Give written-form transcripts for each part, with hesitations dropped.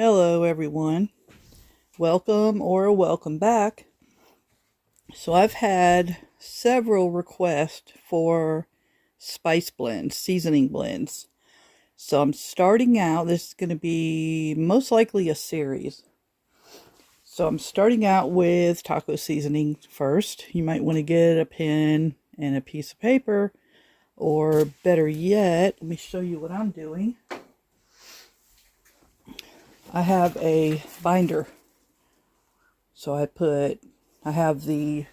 Hello everyone, welcome or welcome back. So I've had several requests for spice blends, seasoning blends. So I'm starting out, this is going to be most likely a series. So I'm starting out with taco seasoning first. You might want to get a pen and a piece of paper, or better yet, let me show you what I'm doing. I have a binder. So I have the,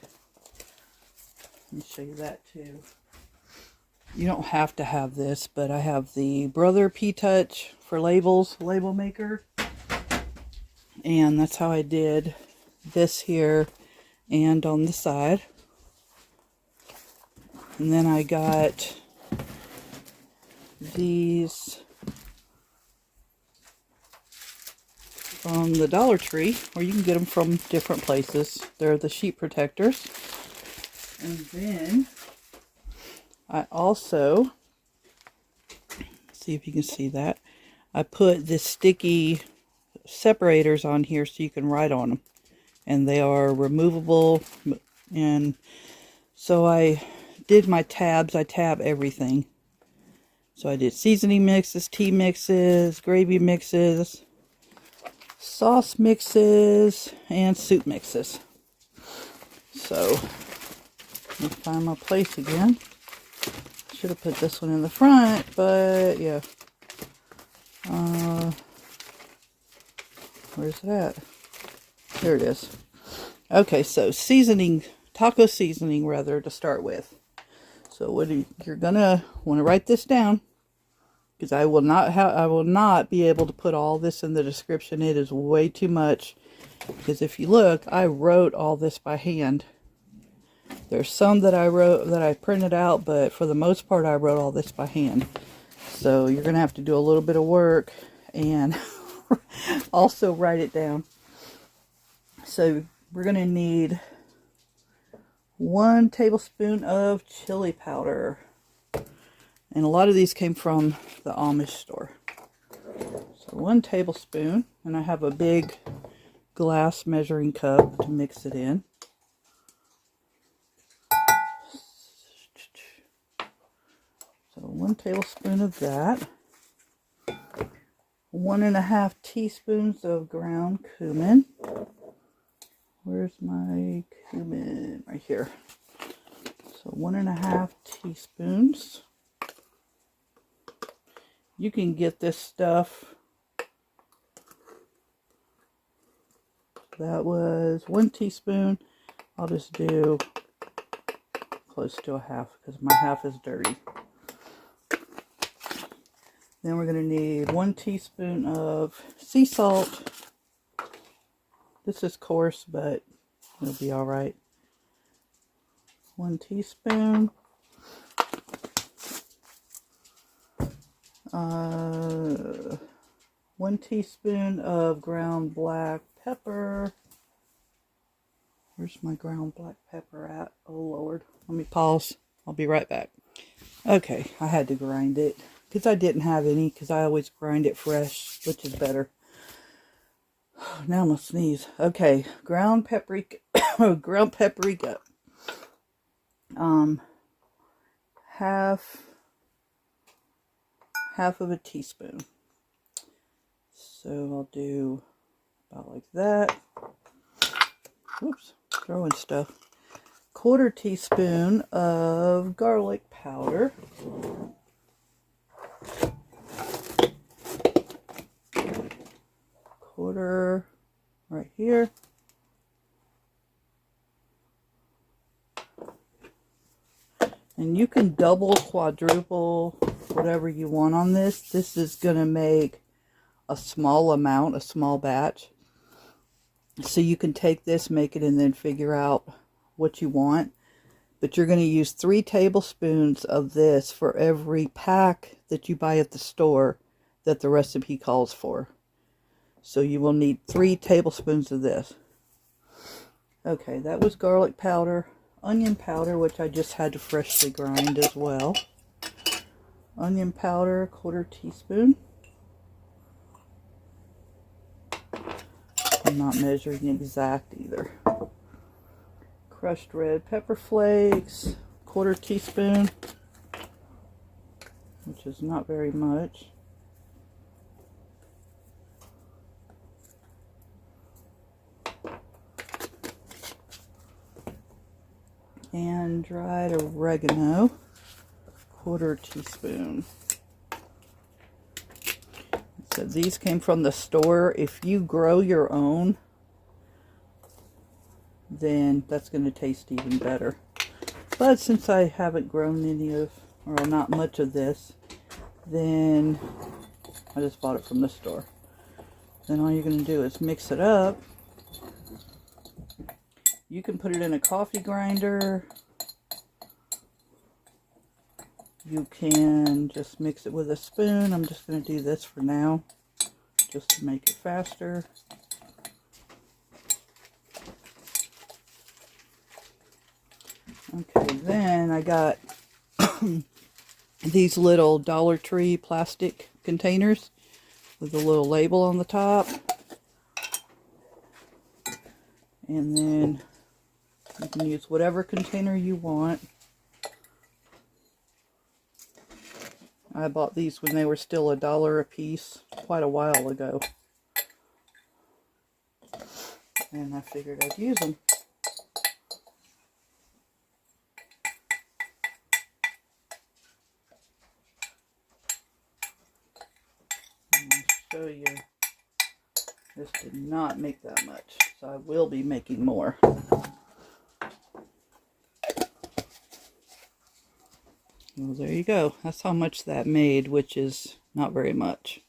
let me show you that too. You don't have to have this, but I have the Brother P-Touch for labels, label maker. And that's how I did this here and on the side. And then I got these from the Dollar Tree, or you can get them from different places. They're the sheet protectors. And then I also, see if you can see that, I put this sticky separators on here so you can write on them. And they are removable. And so I did my tabs. I tab everything. So I did seasoning mixes, tea mixes, gravy mixes, sauce mixes, and soup mixes. So, let me find my place again. Should have put this one in the front, but yeah. Where's it at? There it is. Okay, so seasoning, taco seasoning rather, to start with. So you're gonna want to write this down, because I will not be able to put all this in the description. It is way too much. Because if you look, I wrote all this by hand. There's some that I printed out, but for the most part I wrote all this by hand. So you're gonna have to do a little bit of work and also write it down. So we're gonna need 1 tablespoon of chili powder. And a lot of these came from the Amish store. So 1 tablespoon, and I have a big glass measuring cup to mix it in. So 1 tablespoon of that. 1.5 teaspoons of ground cumin. Where's my cumin? Right here. So 1.5 teaspoons. You can get this stuff. That was 1 teaspoon. I'll just do close to a half because my half is dirty. Then we're going to need 1 teaspoon of sea salt. This is coarse, but it'll be all right. 1 teaspoon. 1 teaspoon of ground black pepper. Where's my ground black pepper at? Oh Lord. Let me pause. I'll be right back. Okay, I had to grind it because I didn't have any, because I always grind it fresh, which is better. Now I'm gonna sneeze. Okay, ground paprika. Ground paprika. Half of a teaspoon. So I'll do about like that. Whoops, throwing stuff. 1/4 teaspoon of garlic powder. 1/4 right here. And you can double, quadruple, whatever you want on this. This is going to make a small amount, a small batch. So you can take this, make it, and then figure out what you want. But you're going to use 3 tablespoons of this for every pack that you buy at the store that the recipe calls for. So you will need 3 tablespoons of this. Okay, that was garlic powder. Onion powder, which I just had to freshly grind as well. Onion powder, 1/4 teaspoon. I'm not measuring exact either. Crushed red pepper flakes, 1/4 teaspoon, which is not very much. And dried oregano, 1/4 teaspoon. So these came from the store. If you grow your own, then that's going to taste even better. But since I haven't grown any of, or not much of this, then I just bought it from the store. Then all you're going to do is mix it up. You can put it in a coffee grinder. You can just mix it with a spoon. I'm just going to do this for now, just to make it faster. Okay, then I got these little Dollar Tree plastic containers with a little label on the top. And then you can use whatever container you want. I bought these when they were still $1 a piece quite a while ago. And I figured I'd use them. Show you, this did not make that much, so I will be making more. Well, there you go. That's how much that made, which is not very much.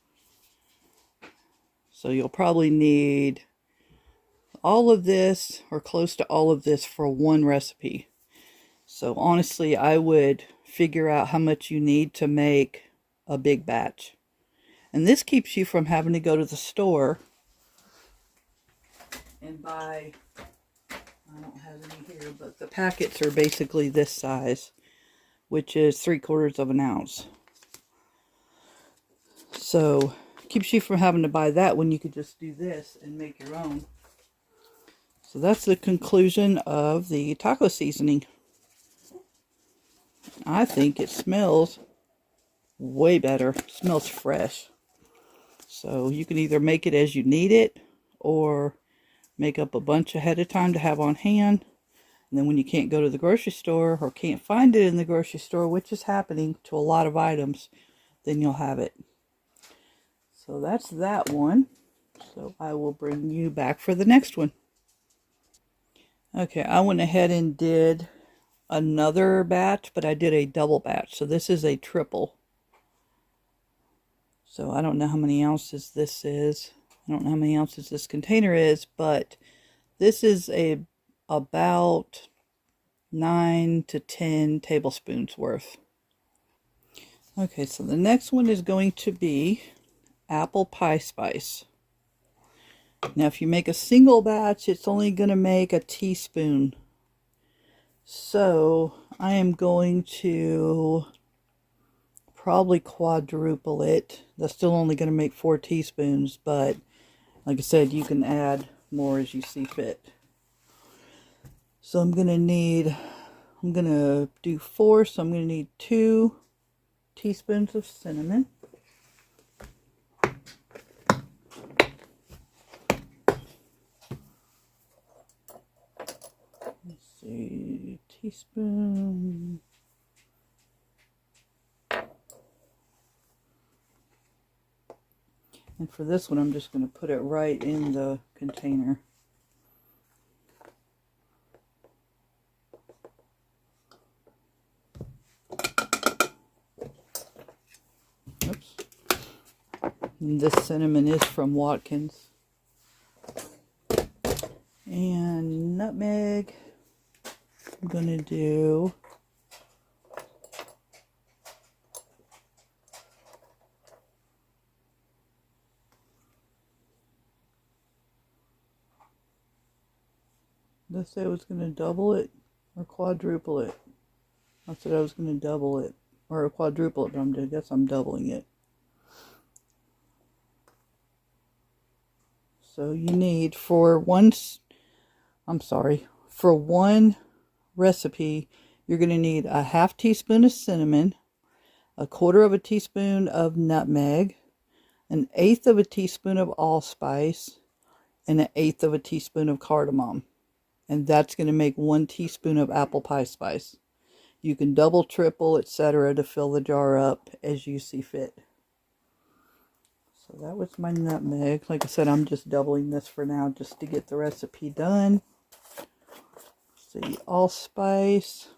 So you'll probably need all of this or close to all of this for one recipe. So honestly, I would figure out how much you need to make a big batch. And this keeps you from having to go to the store and buy, I don't have any here, but the packets are basically this size, which is 3/4 of an ounce. So keeps you from having to buy that when you could just do this and make your own. So that's the conclusion of the taco seasoning. I think it smells way better. It smells fresh. So you can either make it as you need it or make up a bunch ahead of time to have on hand. And then when you can't go to the grocery store or can't find it in the grocery store, which is happening to a lot of items, then you'll have it. So that's that one. So I will bring you back for the next one. Okay, I went ahead and did another batch, but I did a double batch. So this is a triple. So I don't know how many ounces this is. I don't know how many ounces this container is, but this is about 9 to 10 tablespoons worth. Okay, so the next one is going to be apple pie spice. Now, if you make a single batch, it's only going to make a teaspoon. So I am going to probably quadruple it. That's still only going to make 4 teaspoons, but like I said, you can add more as you see fit. So I'm going to do 4, so I'm going to need 2 teaspoons of cinnamon. Let's see, teaspoon. And for this one, I'm just going to put it right in the container. Oops. And this cinnamon is from Watkins. And nutmeg. I'm going to do Did I say I was going to double it or quadruple it? I said I was going to double it or quadruple it, but I guess I'm doubling it. So you need for one recipe, you're going to need a half teaspoon of cinnamon, a quarter of a teaspoon of nutmeg, an eighth of a teaspoon of allspice, and an eighth of a teaspoon of cardamom. And that's going to make 1 teaspoon of apple pie spice. You can double, triple, etc. to fill the jar up as you see fit. So that was my nutmeg. Like I said, I'm just doubling this for now just to get the recipe done. Let's see, allspice.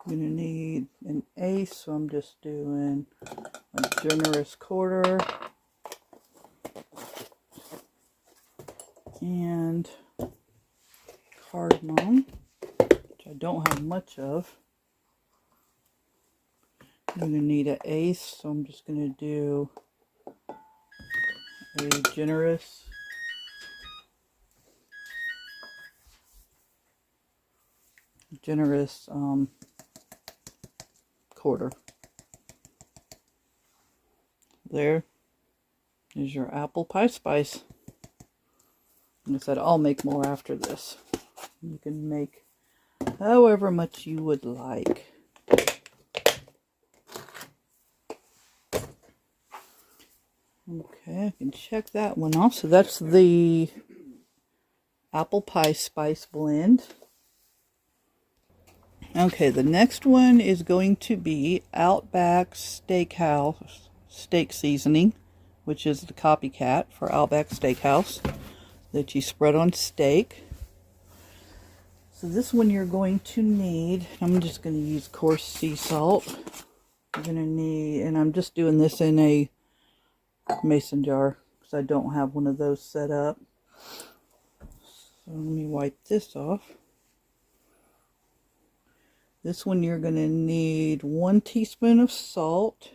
I'm going to need an eighth, so I'm just doing a generous quarter. And cardamom, which I don't have much of. I'm going to need an eighth, so I'm just going to do a generous quarter. There is your apple pie spice. Like I said, I'll make more after this. You can make however much you would like. Okay, I can check that one off. So that's the apple pie spice blend. Okay, the next one is going to be Outback Steakhouse steak seasoning, which is the copycat for Outback Steakhouse that you spread on steak. So this one you're going to need, I'm just going to use coarse sea salt. You're going to need, and I'm just doing this in a mason jar because I don't have one of those set up. So let me wipe this off. This one you're going to need 1 teaspoon of salt.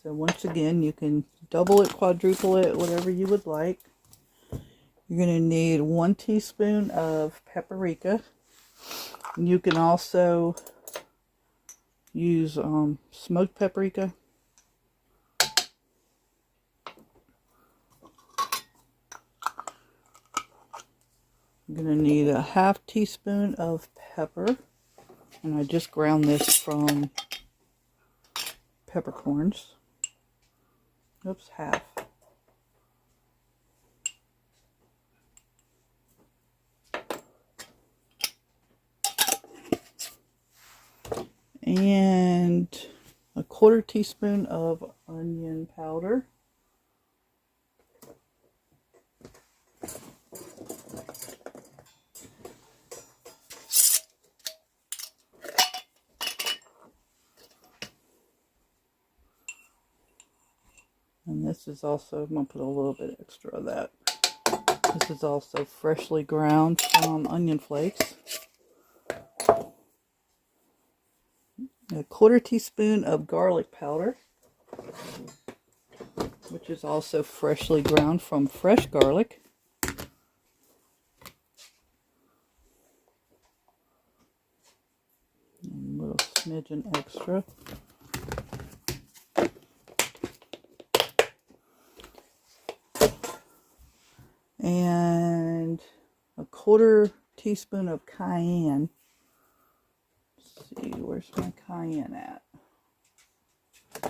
So once again, you can double it, quadruple it, whatever you would like. You're going to need 1 teaspoon of paprika. And you can also use smoked paprika. I'm going to need a half teaspoon of pepper. And I just ground this from peppercorns. Oops, half. And a quarter teaspoon of onion powder. And this is also, I'm going to put a little bit extra of that. This is also freshly ground onion flakes. A quarter teaspoon of garlic powder, which is also freshly ground from fresh garlic. A little smidgen extra. And a quarter teaspoon of cayenne. Let's see, where's my cayenne at?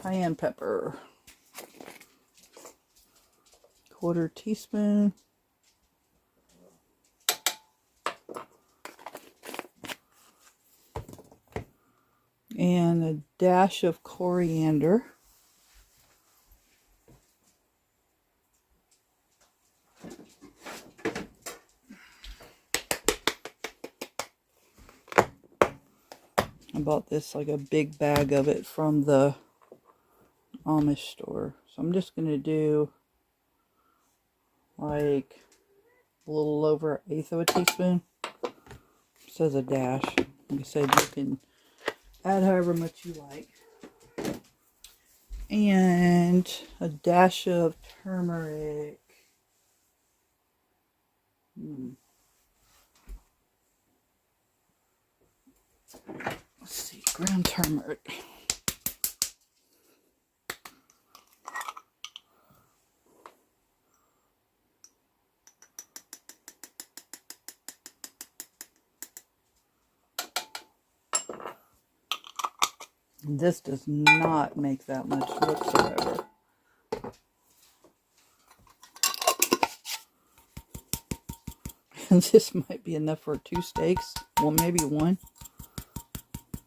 Cayenne pepper. Quarter teaspoon. And a dash of coriander. I bought this, like a big bag of it from the Amish store. So I'm just going to do like a little over 1/8 of a teaspoon. It says a dash. Like I said, you can add however much you like. And a dash of turmeric. Let's see, ground turmeric. This does not make that much whatsoever. And this might be enough for 2 steaks. Well, maybe 1.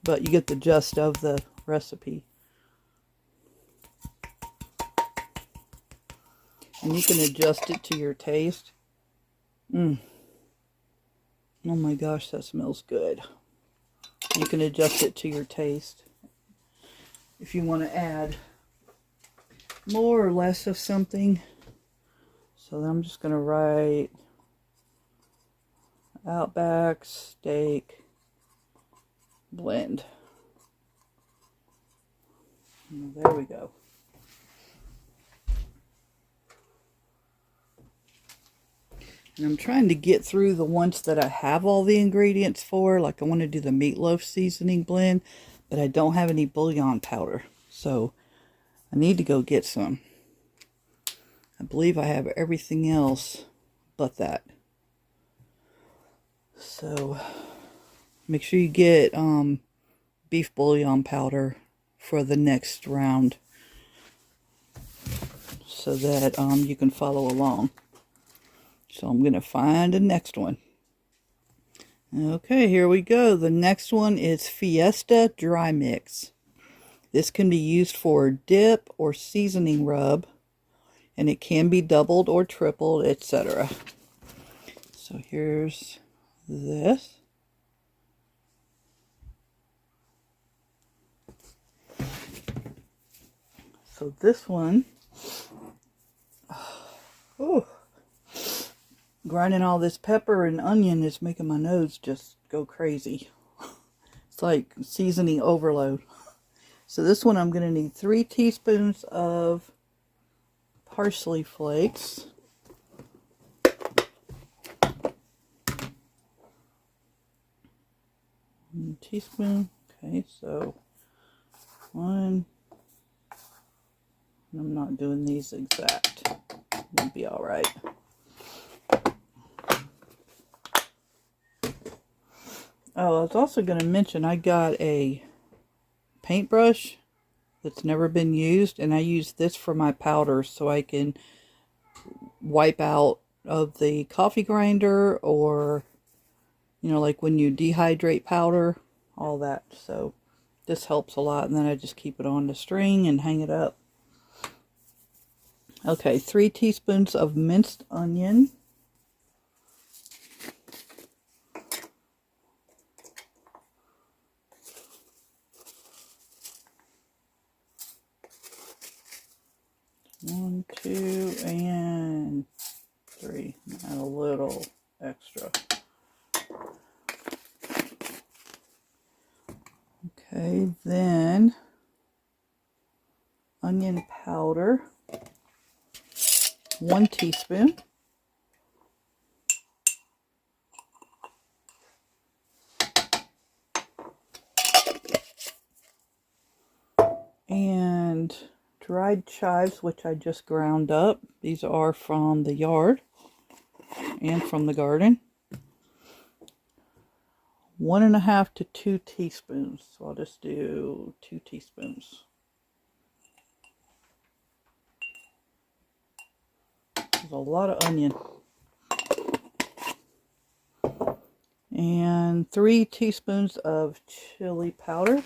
But you get the gist of the recipe. And you can adjust it to your taste. Oh my gosh, that smells good. You can adjust it to your taste. If you want to add more or less of something. So then I'm just going to write Outback Steak Blend. And there we go. And I'm trying to get through the ones that I have all the ingredients for. Like I want to do the meatloaf seasoning blend, but I don't have any bouillon powder. So I need to go get some. I believe I have everything else but that. So make sure you get beef bouillon powder for the next round so that you can follow along. So I'm going to find the next one. Okay, here we go. The next one is Fiesta Dry Mix. This can be used for dip or seasoning rub, and it can be doubled or tripled, etc. So here's this. So this one, oh, grinding all this pepper and onion is making my nose just go crazy. It's like seasoning overload. So this one I'm going to need 3 teaspoons of parsley flakes. 1 teaspoon. Okay, so 1. I'm not doing these exact. It'll be all right. Oh, I was also going to mention I got a paintbrush that's never been used, and I use this for my powders so I can wipe out of the coffee grinder, or you know, like when you dehydrate powder, all that. So this helps a lot, and then I just keep it on the string and hang it up. Okay, 3 teaspoons of minced onion. One, 2, and 3. Add a little extra. Okay, then onion powder, 1 teaspoon. And dried chives, which I just ground up. These are from the yard and from the garden. 1.5 to 2 teaspoons. So I'll just do 2 teaspoons. There's a lot of onion. And 3 teaspoons of chili powder.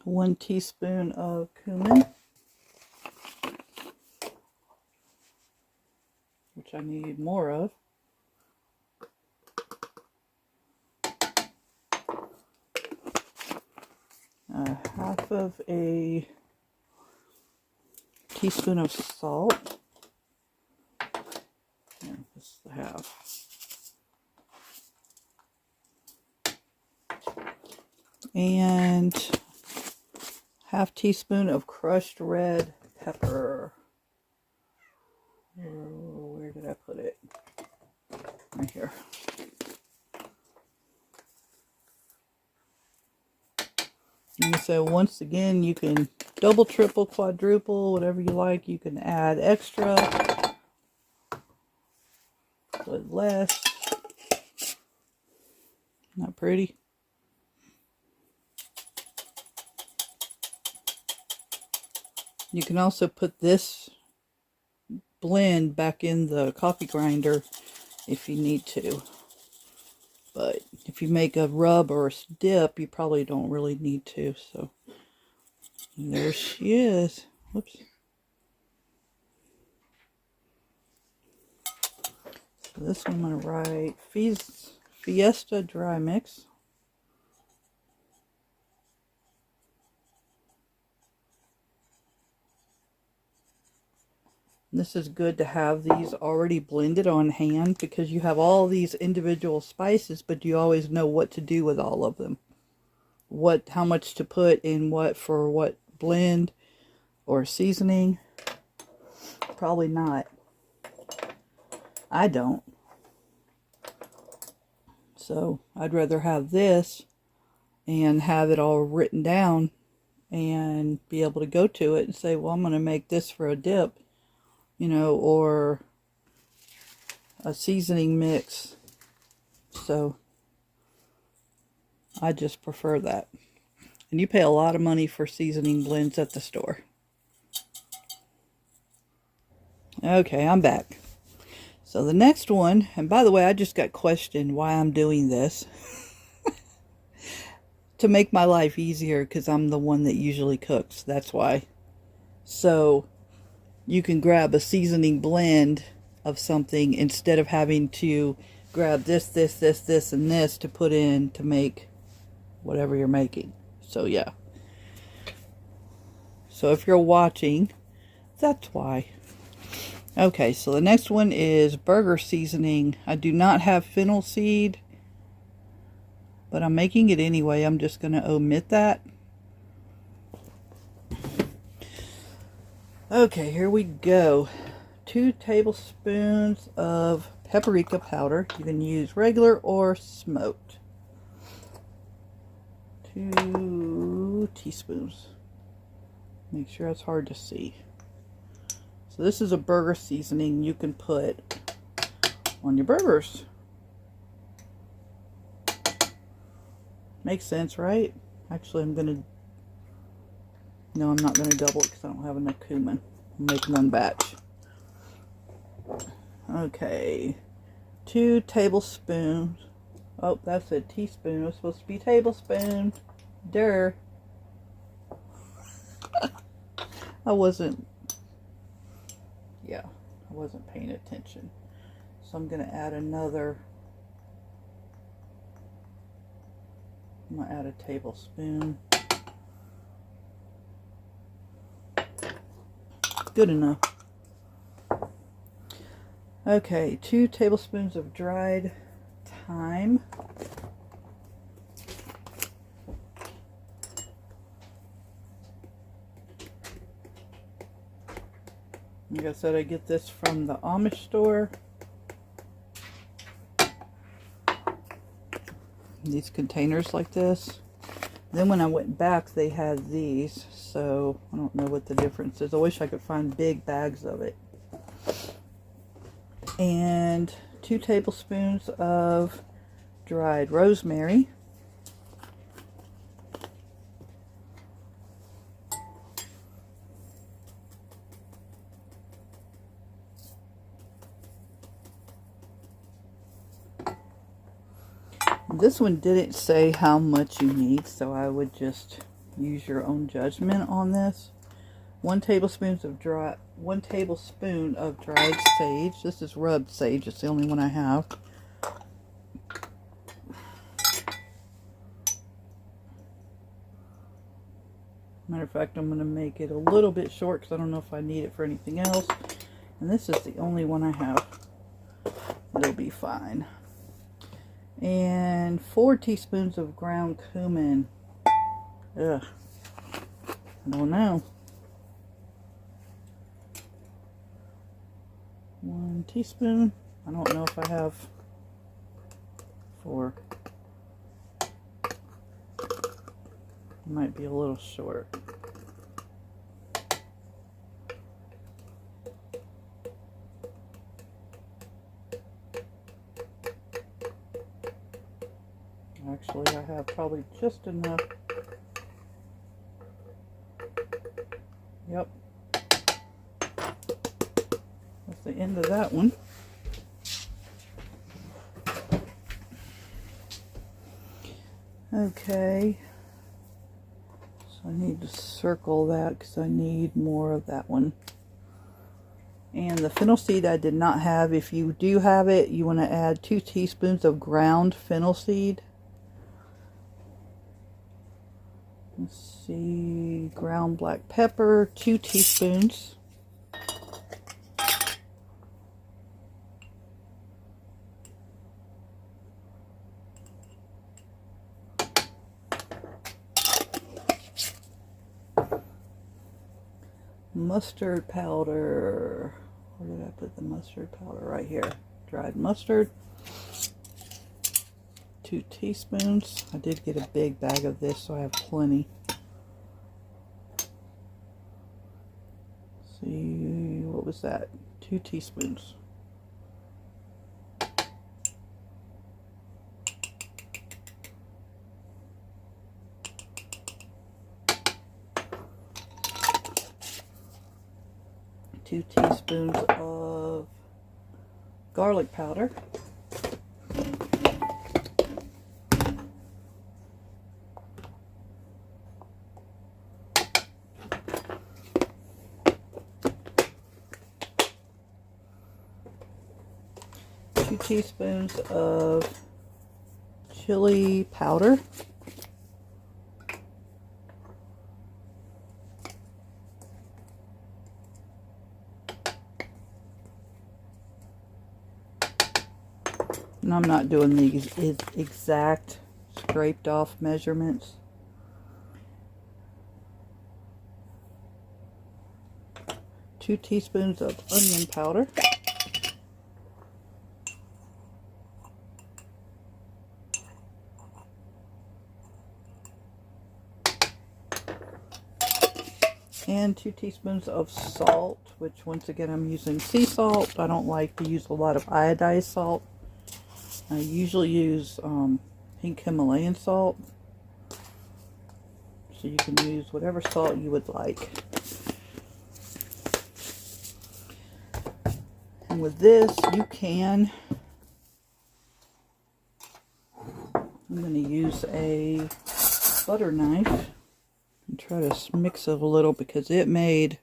One teaspoon of cumin, which I need more of. Half of a teaspoon of salt. Yeah, this is the half. and ½ teaspoon of crushed red pepper. Where did I put it? Right here. And so once again, you can double, triple, quadruple, whatever you like. You can add extra, put less. Not pretty. You can also put this blend back in the coffee grinder if you need to. But if you make a rub or a dip, you probably don't really need to. So there she is. Whoops. So this one I'm going to write Fiesta Dry Mix. This is good to have these already blended on hand because you have all these individual spices, but you always know what to do with all of them. How much to put in what for what blend or seasoning. Probably not. I don't. So I'd rather have this and have it all written down and be able to go to it and say, well, I'm going to make this for a dip. You know, or a seasoning mix. So I just prefer that. And you pay a lot of money for seasoning blends at the store. Okay, I'm back. So the next one, and by the way, I just got questioned why I'm doing this. To make my life easier, because I'm the one that usually cooks. That's why. So you can grab a seasoning blend of something instead of having to grab this, and this to put in to make whatever you're making. So yeah. So if you're watching, that's why. Okay, so the next one is burger seasoning. I do not have fennel seed, but I'm making it anyway. I'm just going to omit that. Okay, here we go. 2 tablespoons of paprika powder. You can use regular or smoked. 2 teaspoons. Make sure it's hard to see. So this is a burger seasoning you can put on your burgers. Makes sense, right? Actually, I'm going to... No, I'm not going to double it because I don't have enough cumin. I'll make one batch. Okay. 2 tablespoons. Oh, that's a teaspoon. It was supposed to be tablespoon. Durr. I wasn't paying attention. So I'm going to add another. I'm going to add a tablespoon. Good enough. Okay, 2 tablespoons of dried thyme. Like I said, I get this from the Amish store. These containers like this. Then when I went back, they had these, so I don't know what the difference is. I wish I could find big bags of it. And 2 tablespoons of dried rosemary. This one didn't say how much you need, so I would just use your own judgment on this. 1 tablespoon of dried sage. This is rubbed sage. It's the only one I have. Matter of fact, I'm going to make it a little bit short because I don't know if I need it for anything else. And this is the only one I have. It'll be fine. And 4 teaspoons of ground cumin. Ugh. I don't know. 1 teaspoon. I don't know if I have 4. Might be a little short. Actually, I have probably just enough. Yep. That's the end of that one. Okay. So I need to circle that because I need more of that one. And the fennel seed I did not have. If you do have it, you want to add 2 teaspoons of ground fennel seed. Let's see, ground black pepper, 2 teaspoons. Mustard powder. Where did I put the mustard powder? Right here. Dried mustard. 2 teaspoons. I did get a big bag of this, so I have plenty. Let's see, what was that? 2 teaspoons. Two teaspoons of garlic powder. 2 teaspoons of chili powder. And I'm not doing these exact scraped off measurements. 2 teaspoons of onion powder. And 2 teaspoons of salt, which once again I'm using sea salt. I don't like to use a lot of iodized salt. I usually use pink Himalayan salt. So you can use whatever salt you would like. And with this, you can, I'm going to use a butter knife and try to mix it a little because it made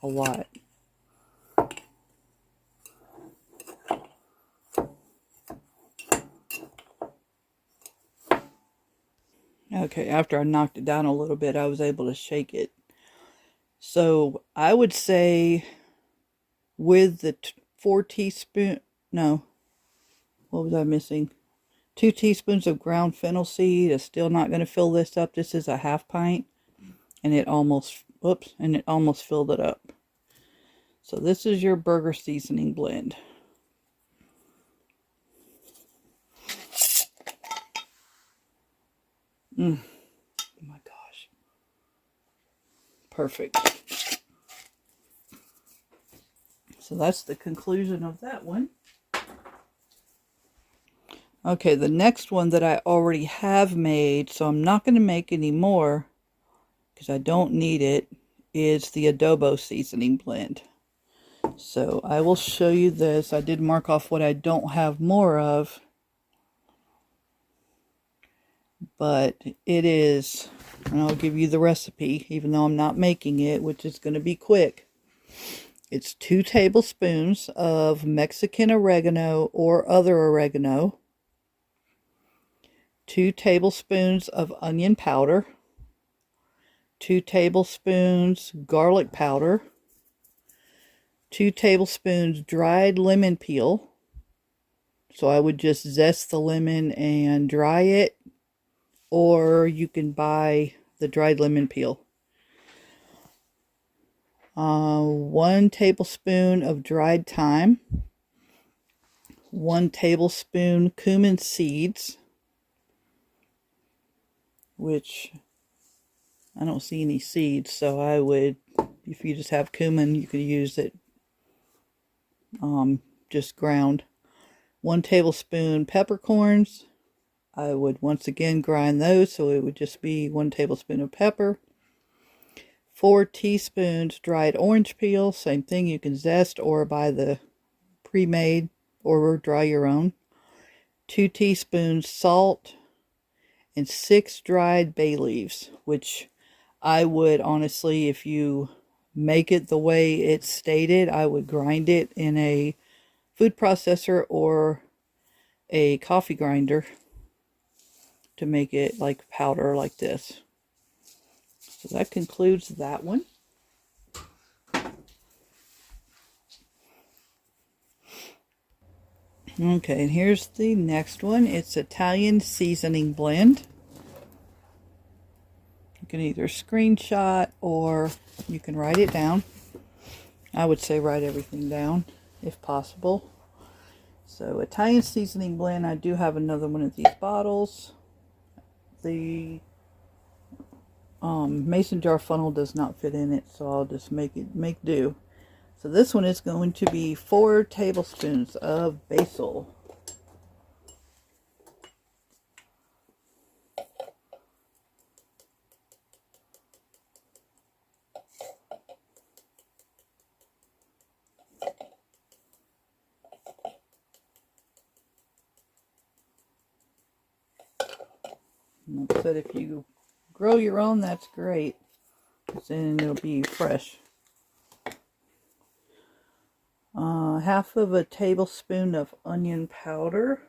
a lot. Okay, after I knocked it down a little bit, I was able to shake it. So I would say with the 4 teaspoons, no, what was I missing? 2 teaspoons of ground fennel seed is still not going to fill this up. This is a half pint, and it almost, whoops, and it almost filled it up. So this is your burger seasoning blend. Oh my gosh. Perfect. So that's the conclusion of that one. Okay, the next one that I already have made, so I'm not going to make any more because I don't need it, is the adobo seasoning blend. So I will show you this. I did mark off what I don't have more of. But it is, and I'll give you the recipe, even though I'm not making it, which is going to be quick. It's 2 tablespoons of Mexican oregano or other oregano, 2 tablespoons of onion powder, 2 tablespoons garlic powder, 2 tablespoons dried lemon peel. So I would just zest the lemon and dry it. or you can buy the dried lemon peel. 1 tablespoon of dried thyme, 1 tablespoon cumin seeds, which I don't see any seeds, so I would, if you just have cumin, you could use it just ground. 1 tablespoon peppercorns. I would once again grind those, so it would just be 1 tablespoon of pepper. 4 teaspoons dried orange peel. Same thing, you can zest or buy the pre-made or dry your own. 2 teaspoons salt and 6 dried bay leaves, which I would honestly, if you make it the way it's stated, I would grind it in a food processor or a coffee grinder to make it like powder like this. So that concludes that one. Okay, and here's the next one. It's Italian seasoning blend. You can either screenshot or you can write it down. I would say write everything down if possible. So Italian seasoning blend, I do have another one of these bottles. The mason jar funnel does not fit in it, so I'll just make do. So this one is going to be 4 tablespoons of basil. And like I said, if you grow your own, that's great, because then it'll be fresh. Half of a tablespoon of onion powder.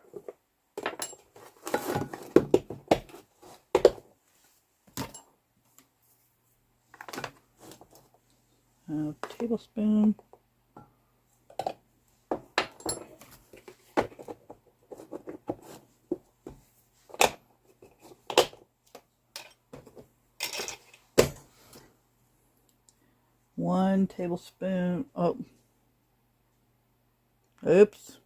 A tablespoon. One tablespoon. Oh, oops.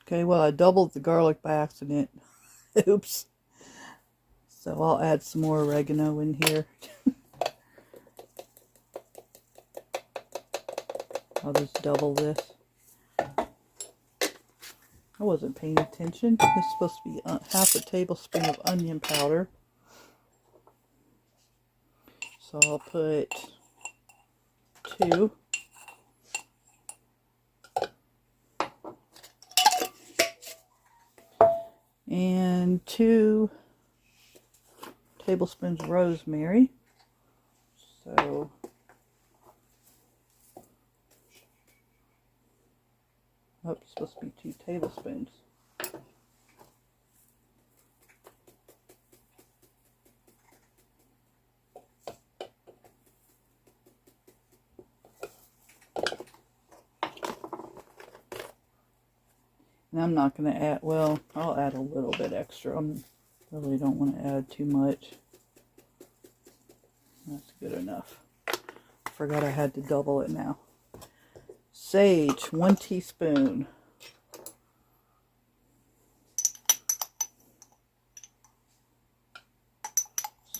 Okay, well, I doubled the garlic by accident. Oops. So I'll add some more oregano in here. I'll just double this. I wasn't paying attention. This is supposed to be half a tablespoon of onion powder. So I'll put 2. And 2 tablespoons of rosemary. So it's supposed to be 2 tablespoons. And I'm not going to add, well, I'll add a little bit extra. I really don't want to add too much. That's good enough. Forgot I had to double it now. Sage, 1 teaspoon.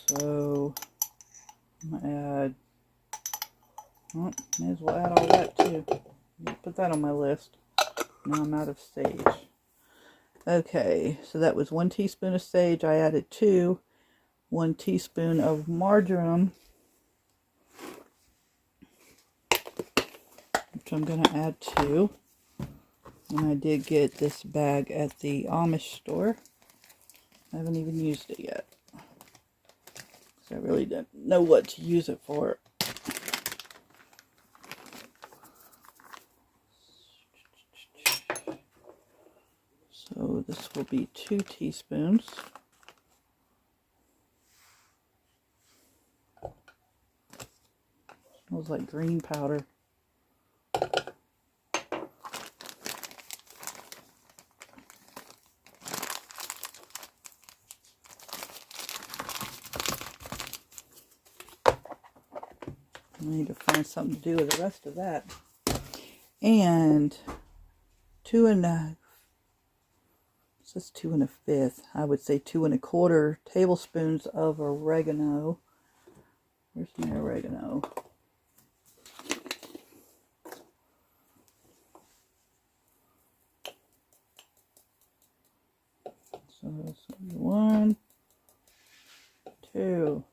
So I'm going to add, well, may as well add all that too. Put that on my list. Now I'm out of sage. Okay, so that was 1 teaspoon of sage. I added 2. 1 teaspoon of marjoram, which I'm going to add 2. And I did get this bag at the Amish store. I haven't even used it yet, because I really didn't know what to use it for. So this will be 2 teaspoons. Smells like green powder. I need to find something to do with the rest of that. And 2 1/5. I would say 2 1/4 tablespoons of oregano. Where's my oregano? So this will be 1, 2,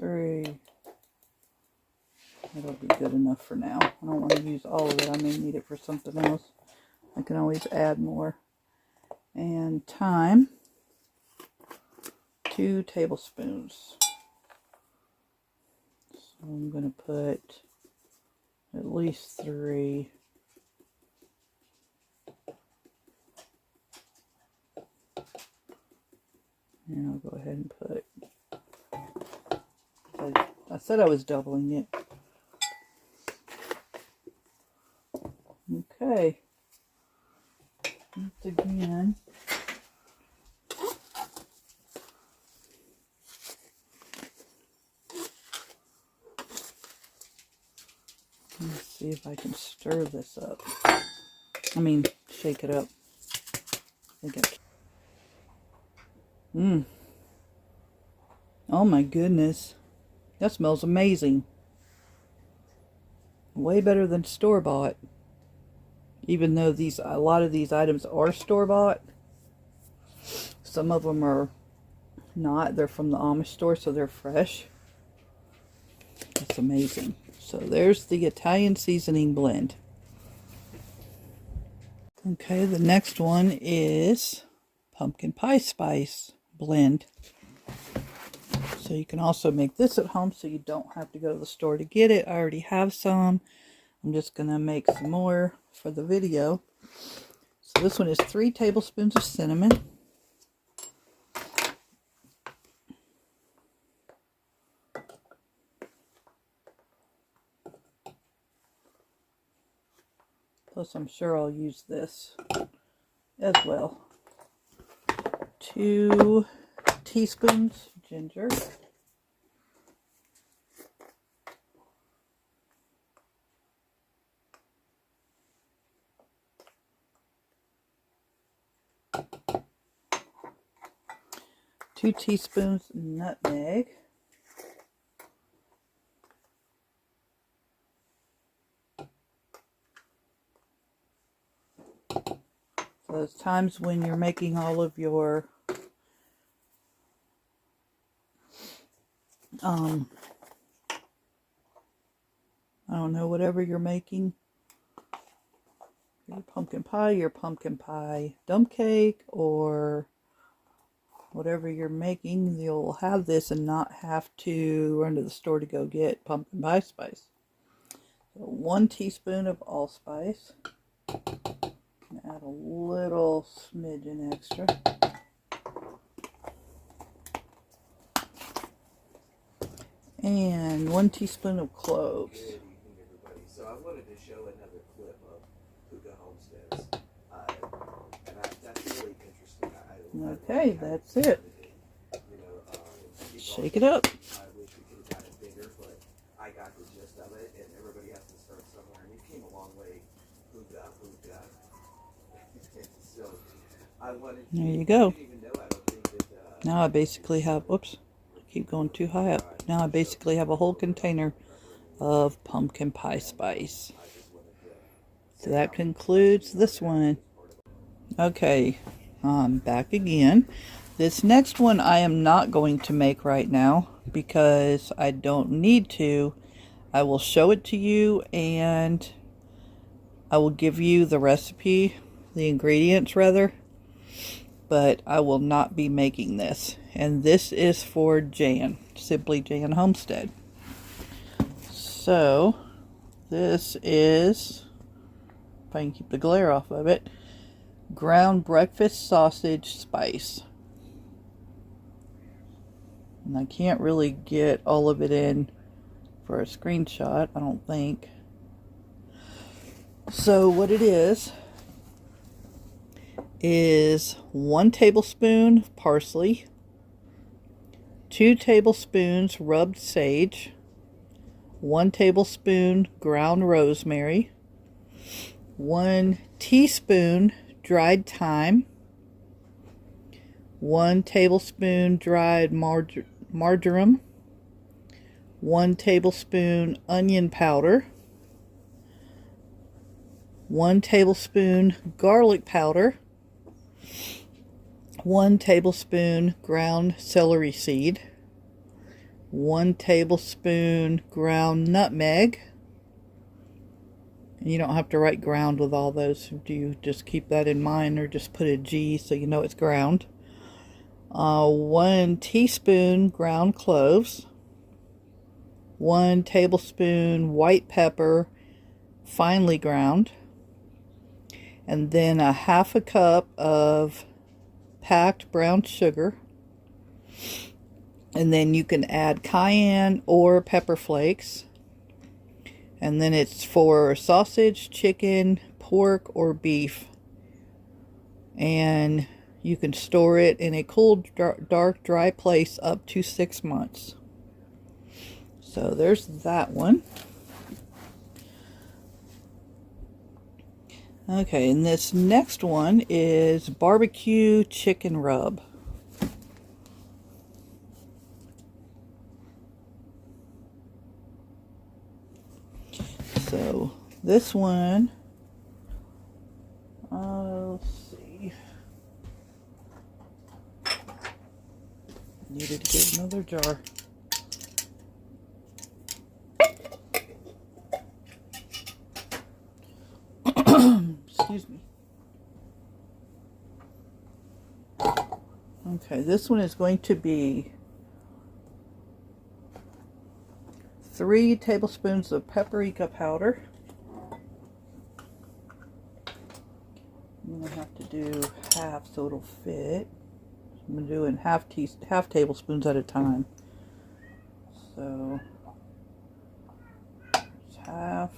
3. That'll be good enough for now. I don't want to use all of it. I may need it for something else. I can always add more. And thyme, 2 tablespoons. So I'm going to put at least 3. And I'll go ahead and put, I said I was doubling it. Okay. Once again. Let's see if I can stir this up. I mean, shake it up. I think Oh my goodness. That smells amazing. Way better than store-bought. Even though a lot of these items are store-bought. Some of them are not. They're from the Amish store, so they're fresh. That's amazing. So there's the Italian seasoning blend. Okay, the next one is pumpkin pie spice blend. So you can also make this at home so you don't have to go to the store to get it. I already have some. I'm just going to make some more for the video. So this one is 3 tablespoons of cinnamon. Plus I'm sure I'll use this as well. 2 teaspoons ginger. Two teaspoons nutmeg. So there's times when you're making all of your I don't know, whatever you're making, your pumpkin pie dump cake, or whatever you're making, you'll have this and not have to run to the store to go get pumpkin pie spice. So 1 teaspoon of allspice. Add a little smidgen extra. And 1 teaspoon of cloves. Good evening, everybody. So I wanted to show another clip of Puka Homesteads. That's really interesting. Okay, that's it. Shake it up. I wish we could have got it bigger, but I got the gist of it, and everybody has to start somewhere. And we came a long way. Puka. So I wanted to, there you go. even know, I don't think that, Now I basically have, oops, I keep going too high up. Now I basically have a whole container of pumpkin pie spice. So that concludes this one. Okay, I'm back again. This next one I am not going to make right now because I don't need to. I will show it to you and I will give you the recipe, the ingredients rather, but I will not be making this. And this is for Jan, Simply Jan Homestead. So this is, if I can keep the glare off of it, ground breakfast sausage spice. And I can't really get all of it in for a screenshot, I don't think. So what it is 1 tablespoon of parsley, 2 tablespoons rubbed sage, 1 tablespoon ground rosemary, 1 teaspoon dried thyme, 1 tablespoon dried marjoram, 1 tablespoon onion powder, 1 tablespoon garlic powder, 1 tablespoon ground celery seed, 1 tablespoon ground nutmeg. And you don't have to write ground with all those. Do you just keep that in mind, or just put a G so you know it's ground? 1 teaspoon ground cloves, 1 tablespoon white pepper, finely ground, and then a half a cup of packed brown sugar. And then you can add cayenne or pepper flakes. And then it's for sausage, chicken, pork, or beef. And you can store it in a cool, dark, dry place up to 6 months. So there's that one. Okay, and this next one is barbecue chicken rub. So this one, let's see. Needed to get another jar. Excuse me. Okay, this one is going to be 3 tablespoons of paprika powder. I'm going to have to do half so it'll fit. I'm doing half tablespoons at a time. So it's half,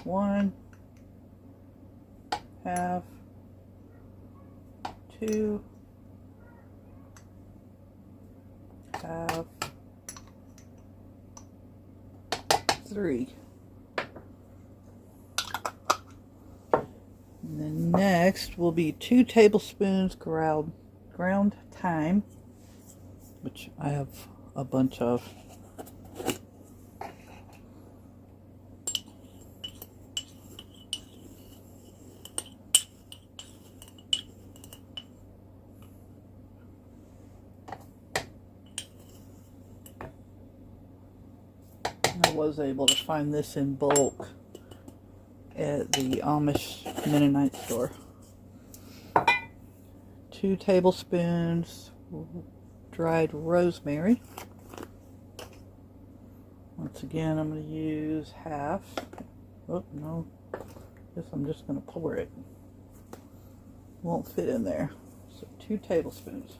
1, half, 2, half, 3. And then next will be 2 tablespoons ground thyme, which I have a bunch of. I was able to find this in bulk at the Amish Mennonite store. 2 tablespoons dried rosemary. Once again, I'm going to use half. Oh, no. Guess I'm just going to pour it. Won't fit in there. So 2 tablespoons.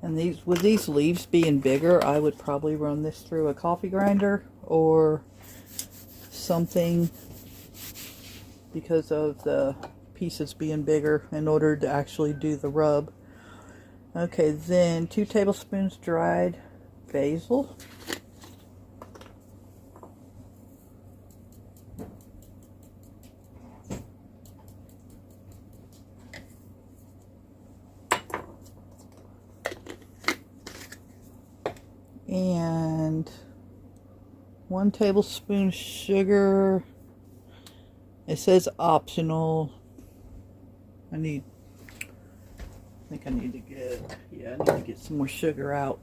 And with these leaves being bigger, I would probably run this through a coffee grinder or something because of the pieces being bigger in order to actually do the rub. Okay, then 2 tablespoons dried basil. And 1 tablespoon sugar. It says optional. I think I need to get some more sugar out.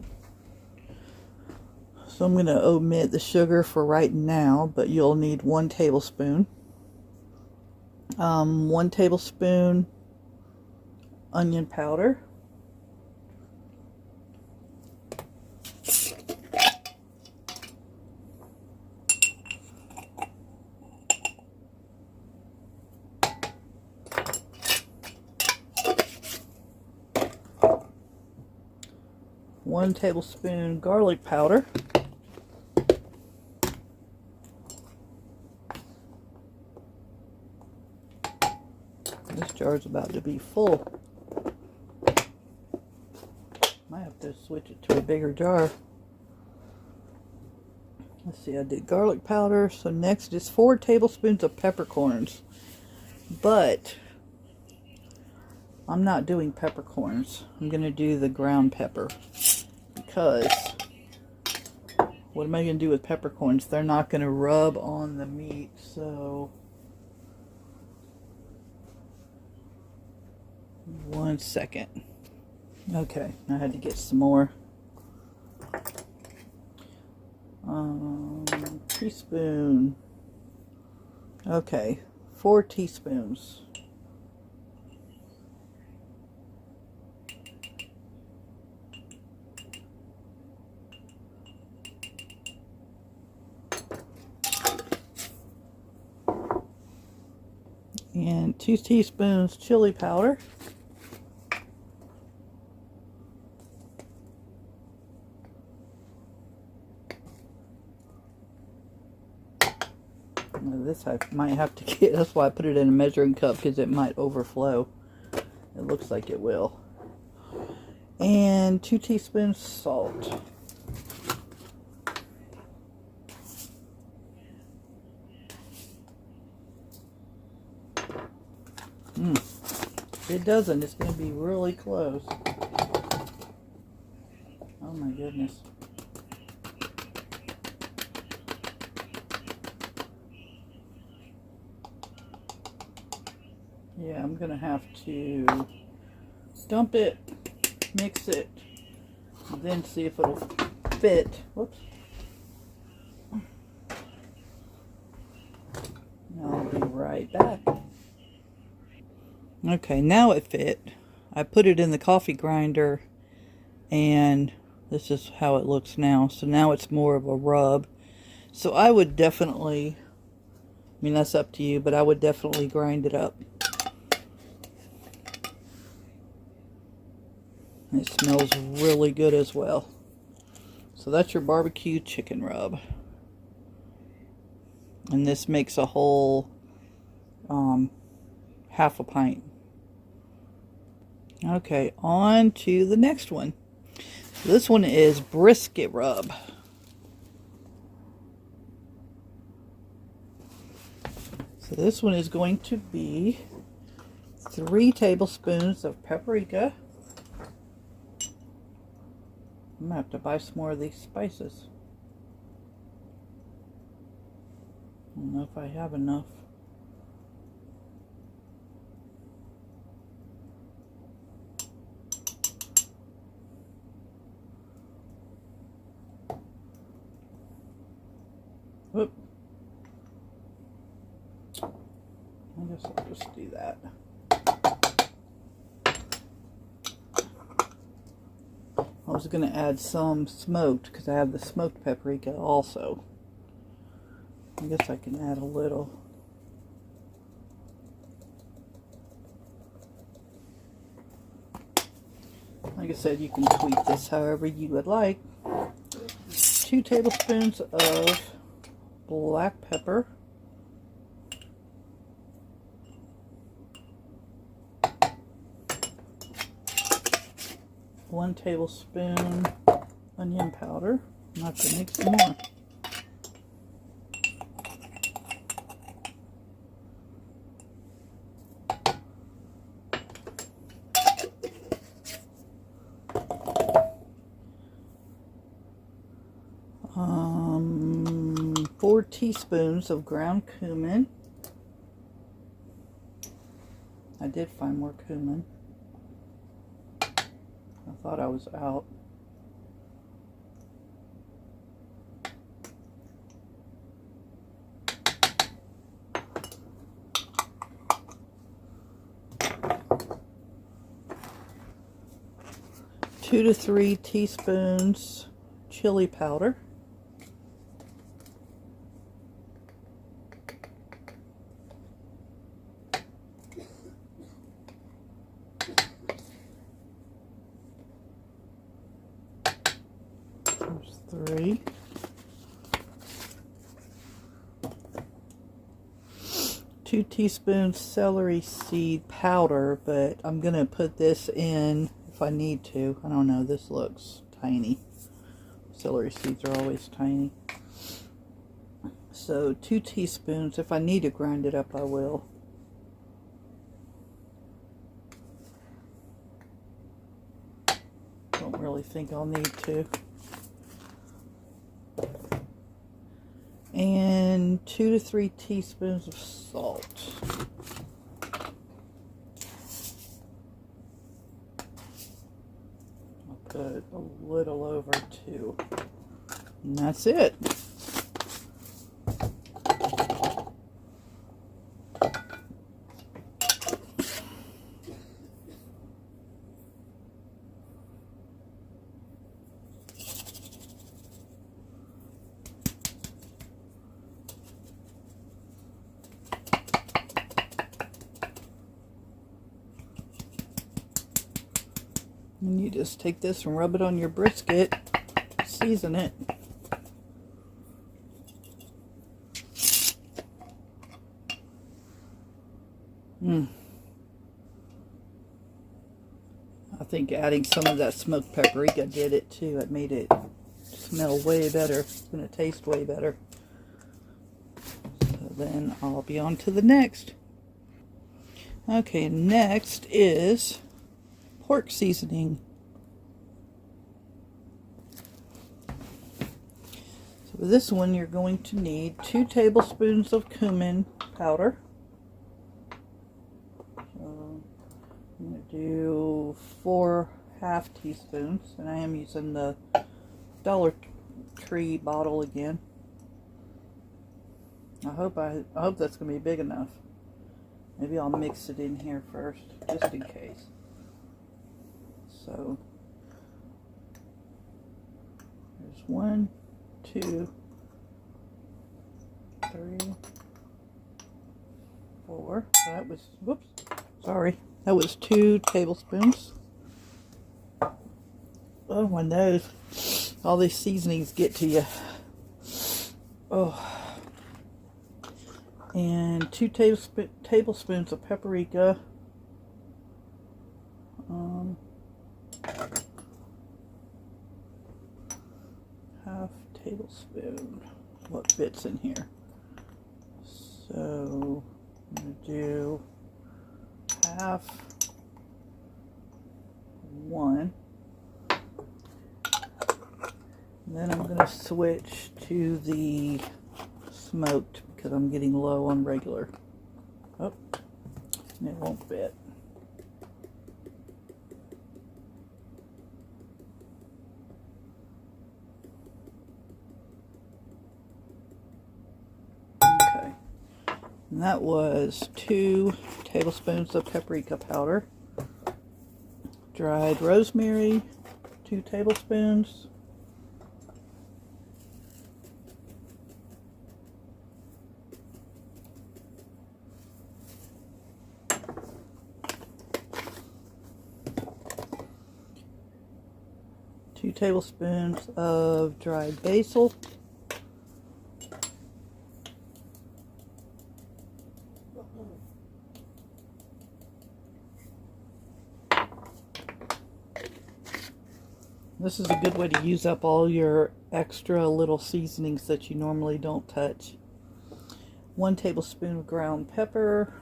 So I'm going to omit the sugar for right now, but you'll need 1 tablespoon. 1 tablespoon onion powder. 1 tablespoon garlic powder. jar's about to be full. Might have to switch it to a bigger jar. Let's see, I did garlic powder. So next is 4 tablespoons of peppercorns. But I'm not doing peppercorns. I'm going to do the ground pepper. Because what am I going to do with peppercorns? They're not going to rub on the meat. So 1 second. Okay, I had to get some more. Teaspoon. Okay, 4 teaspoons. And 2 teaspoons chili powder. This I might have to get, that's why I put it in a measuring cup, because it might overflow. It looks like it will. And 2 teaspoons salt. If it doesn't, it's going to be really close. Oh my goodness. Yeah, I'm going to have to dump it, mix it, and then see if it'll fit. Whoops. I'll be right back. Okay, now it fit. I put it in the coffee grinder, and this is how it looks now. So now it's more of a rub. So I would definitely, I mean, that's up to you, but I would definitely grind it up. It smells really good as well. So that's your barbecue chicken rub. And this makes a whole half a pint. Okay, on to the next one. So this one is brisket rub. So this one is going to be 3 tablespoons of paprika. I'm gonna have to buy some more of these spices. I don't know if I have enough. Whoop. I guess I'll just do that. I was going to add some smoked because I have the smoked paprika also. I guess I can add a little. Like I said, you can tweak this however you would like. 2 tablespoons of black pepper. 1 tablespoon onion powder. I'm going to have to mix some more. Um, 4 teaspoons of ground cumin. I did find more cumin. I thought I was out. Two to 3 teaspoons chili powder. There's 3. 2 2 teaspoons celery seed powder, but I'm going to put this in if I need to. I don't know, this looks tiny. Celery seeds are always tiny. So 2 teaspoons. If I need to grind it up, I will. Don't really think I'll need to. And 2 to 3 teaspoons of salt. I'll put a little over 2. And that's it. And you just take this and rub it on your brisket, season it. I think adding some of that smoked paprika did it too. It made it smell way better. It's going to taste way better. So then I'll be on to the next. Okay, next is pork seasoning. So for this one, you're going to need 2 tablespoons of cumin powder. So I'm going to do 4 half teaspoons, and I am using the Dollar Tree bottle again. I hope that's going to be big enough. Maybe I'll mix it in here first, just in case. So there's 1, 2, 3, 4. That was, whoops, sorry. That was 2 tablespoons. Oh, my nose. All these seasonings get to you. Oh. And 2 tablespoons of paprika. Half tablespoon. What fits in here? So I'm going to do half 1. And then I'm going to switch to the smoked because I'm getting low on regular. Oh, and it won't fit. Okay. And that was 2 tablespoons of paprika powder. Dried rosemary, 2 tablespoons. Two tablespoons of dried basil. This is a good way to use up all your extra little seasonings that you normally don't touch. 1 tablespoon of ground pepper.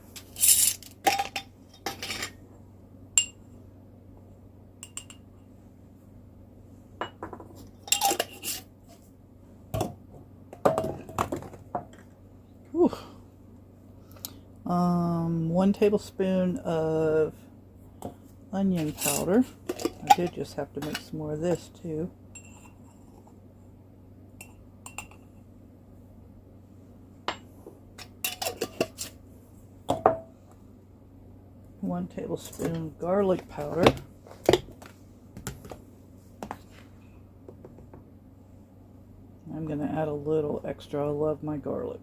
Whew. 1 tablespoon of onion powder. I did just have to make some more of this too. One tablespoon garlic powder. I'm going to add a little extra. I love my garlic.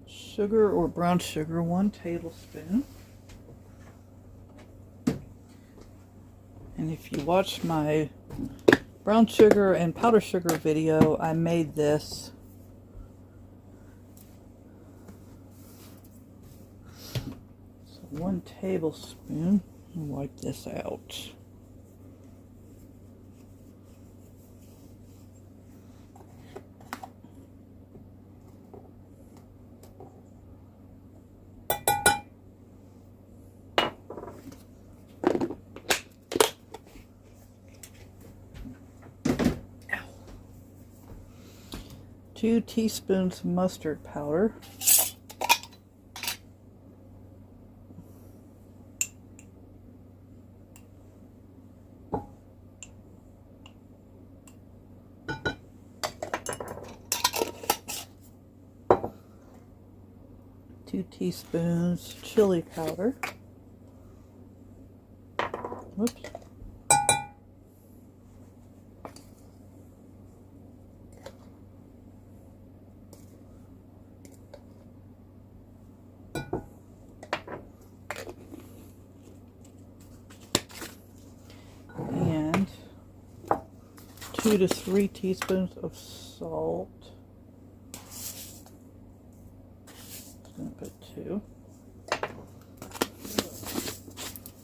Sugar or brown sugar, 1 tablespoon. And if you watch my brown sugar and powdered sugar video, I made this. So 1 tablespoon. I'll wipe this out. Ow. 2 teaspoons mustard powder. 2 teaspoons chili powder. Whoops. And 2 to 3 teaspoons of salt. I'm going to put 2.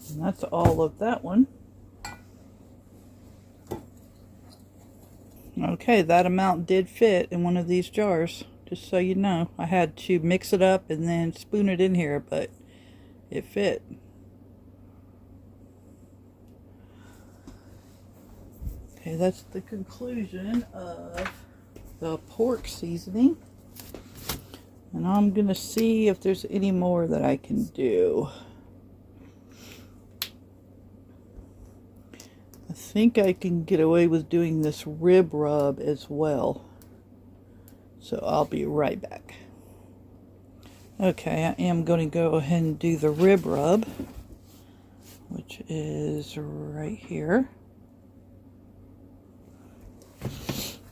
And that's all of that one. Okay, that amount did fit in one of these jars. Just so you know, I had to mix it up and then spoon it in here, but it fit. Okay, that's the conclusion of the pork seasoning. And I'm going to see if there's any more that I can do. I think I can get away with doing this rib rub as well. So I'll be right back. Okay, I am going to go ahead and do the rib rub, which is right here.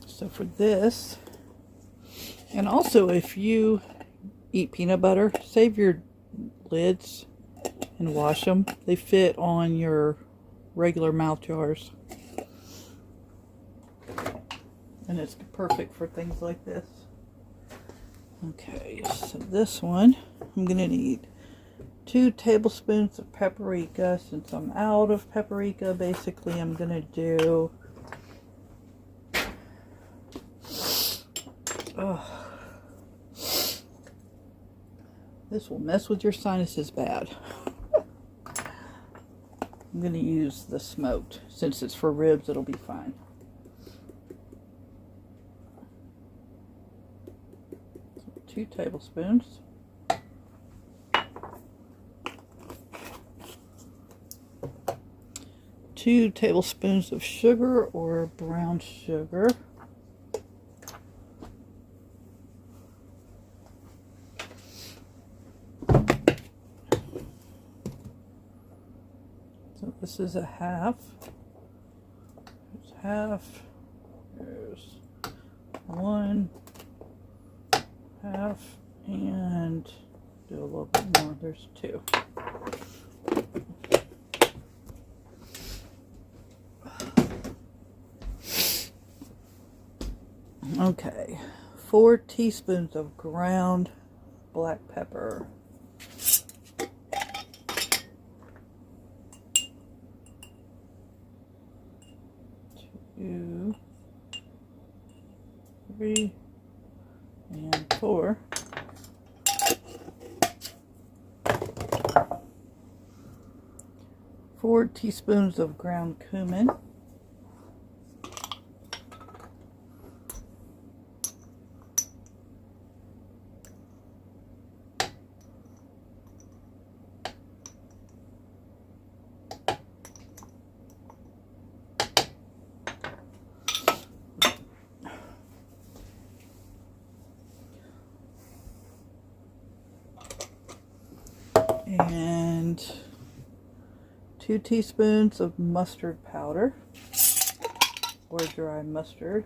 So for this, and also if you eat peanut butter, save your lids and wash them. They fit on your regular mouth jars. And it's perfect for things like this. Okay, so this one, I'm going to need 2 tablespoons of paprika. Since I'm out of paprika, basically I'm going to do... this will mess with your sinuses bad. I'm going to use the smoked. Since it's for ribs, it'll be fine. So 2 tablespoons. Two tablespoons of sugar or brown sugar. So this is a half. There's half. There's 1 half, and do a little bit more. There's 2. Okay, 4 teaspoons of ground black pepper. 2, 3, and 4. 4 teaspoons of ground cumin. 2 teaspoons of mustard powder or dry mustard.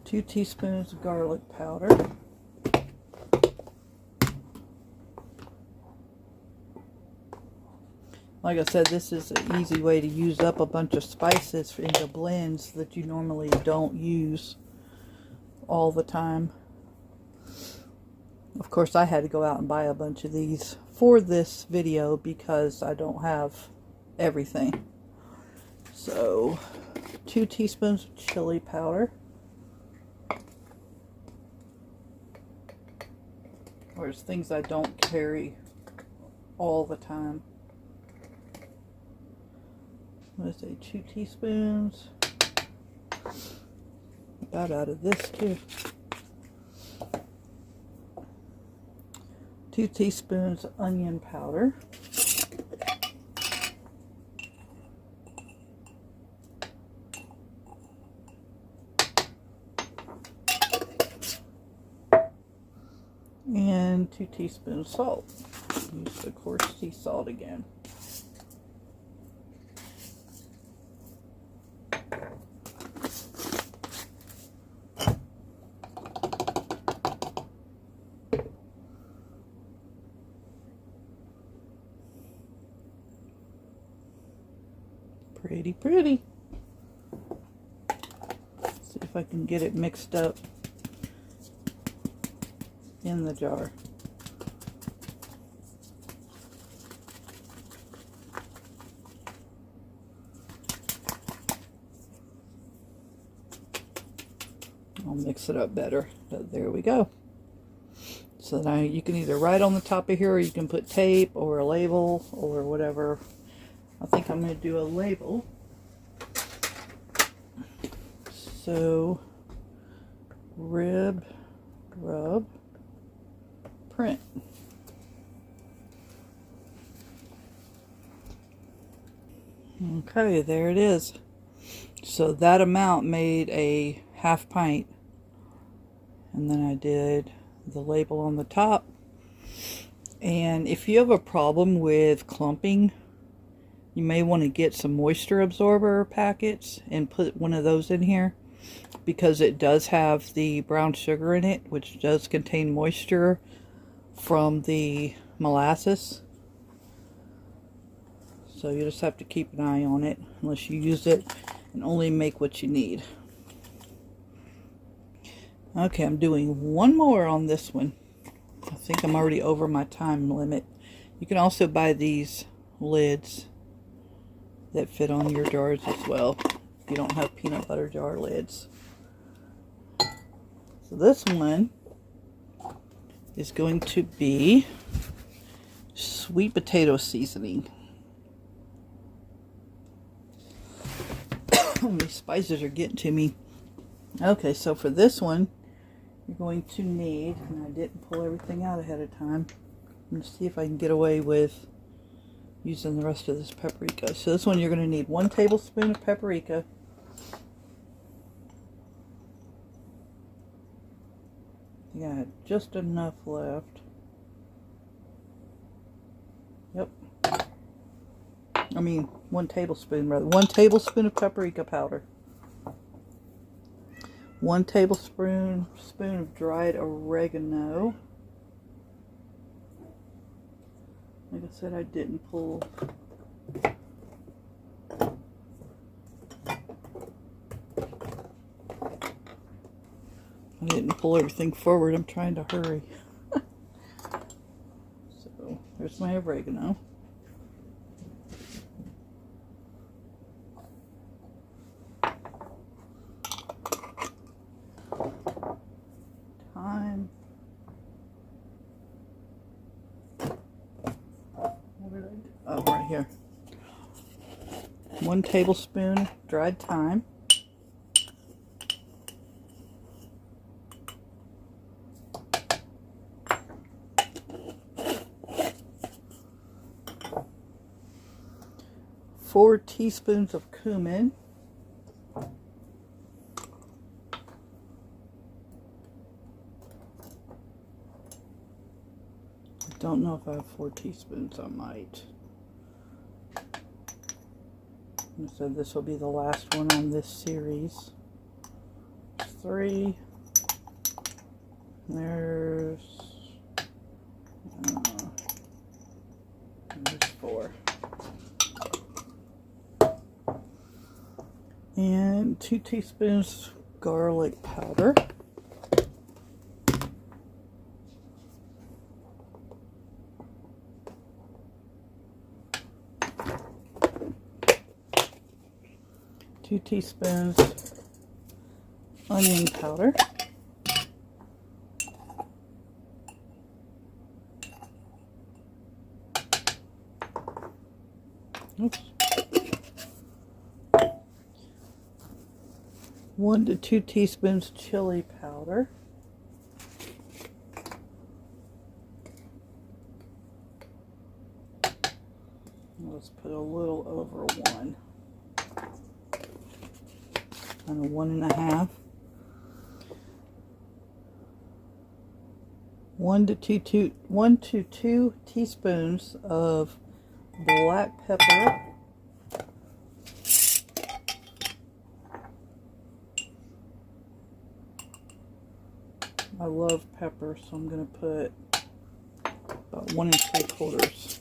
2 teaspoons of garlic powder. Like I said, this is an easy way to use up a bunch of spices into blends that you normally don't use all the time. Of course, I had to go out and buy a bunch of these for this video because I don't have everything. So, 2 teaspoons of chili powder. There's things I don't carry all the time. I'm going to say 2 teaspoons. About out of this too. 2 teaspoons onion powder. And 2 teaspoons salt. Use the coarse sea salt again. Pretty pretty. See if I can get it mixed up in the jar. I'll mix it up better, but there we go. So now you can either write on the top of here, or you can put tape or a label or whatever. I think I'm going to do a label. So, rib, rub, print. Okay, there it is. So that amount made a half pint. And then I did the label on the top. And if you have a problem with clumping, you may want to get some moisture absorber packets and put one of those in here, because it does have the brown sugar in it, which does contain moisture from the molasses. So you just have to keep an eye on it unless you use it, and only make what you need. Okay, I'm doing one more on this one. I think I'm already over my time limit. You can also buy these lids that fit on your jars as well, if you don't have peanut butter jar lids. So this one is going to be sweet potato seasoning. These spices are getting to me. Okay, so for this one, you're going to need, and I didn't pull everything out ahead of time. I'm going to see if I can get away with using the rest of this paprika. So this one you're going to need 1 tablespoon of paprika. I think I had just enough left. Yep. I mean 1 tablespoon rather. 1 tablespoon of paprika powder. 1 tablespoon of dried oregano. Like I said, I didn't pull. I didn't pull everything forward. I'm trying to hurry. So, there's my oregano. Thyme. Oh, right here. 1 tablespoon dried thyme. 4 teaspoons of cumin. I don't know if I have 4 teaspoons. I might. So this will be the last one on this series. 3. There's 4. And 2 teaspoons garlic powder. Two teaspoons onion powder. Oops. 1 to 2 teaspoons chili powder. Let's put a little over 1. Kind of 1.5. 1 to 2 teaspoons of black pepper. I love pepper, so I'm going to put about 1 3/4.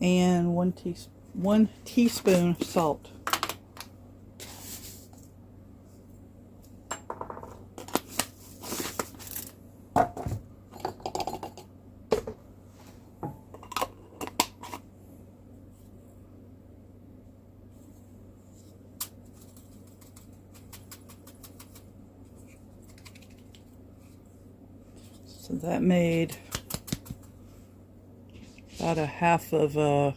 And 1 teaspoon salt. So that made about a half of a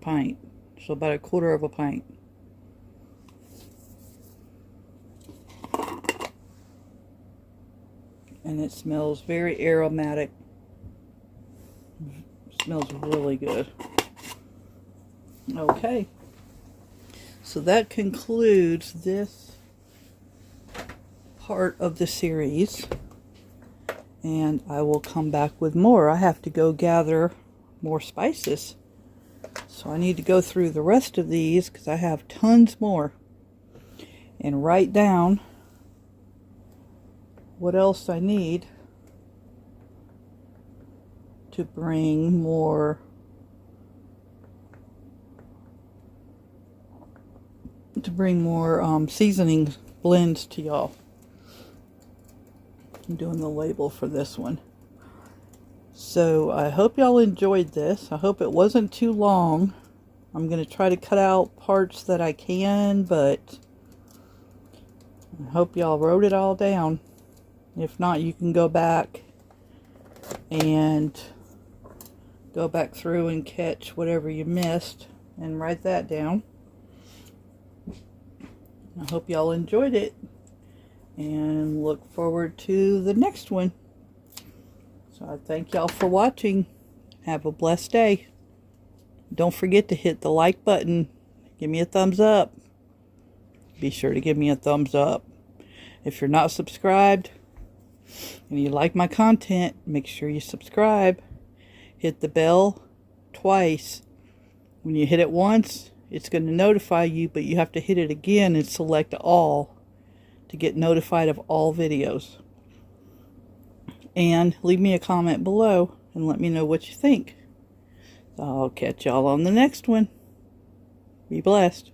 pint. So about a 1/4 of a pint. And it smells very aromatic. It smells really good. Okay. So that concludes this part of the series. And I will come back with more. I have to go gather more spices. So I need to go through the rest of these because I have tons more. And write down what else I need to bring more seasoning blends to y'all. I'm doing the label for this one. So I hope y'all enjoyed this. I hope it wasn't too long. I'm going to try to cut out parts that I can, but I hope y'all wrote it all down. If not, you can go back and go back through and catch whatever you missed and write that down. I hope y'all enjoyed it. And look forward to the next one. So I thank y'all for watching. Have a blessed day. Don't forget to hit the like button. Give me a thumbs up. Be sure to give me a thumbs up. If you're not subscribed and you like my content, make sure you subscribe. Hit the bell twice. When you hit it once, it's going to notify you, but you have to hit it again and select all to get notified of all videos. And leave me a comment below and let me know what you think. I'll catch y'all on the next one. Be blessed.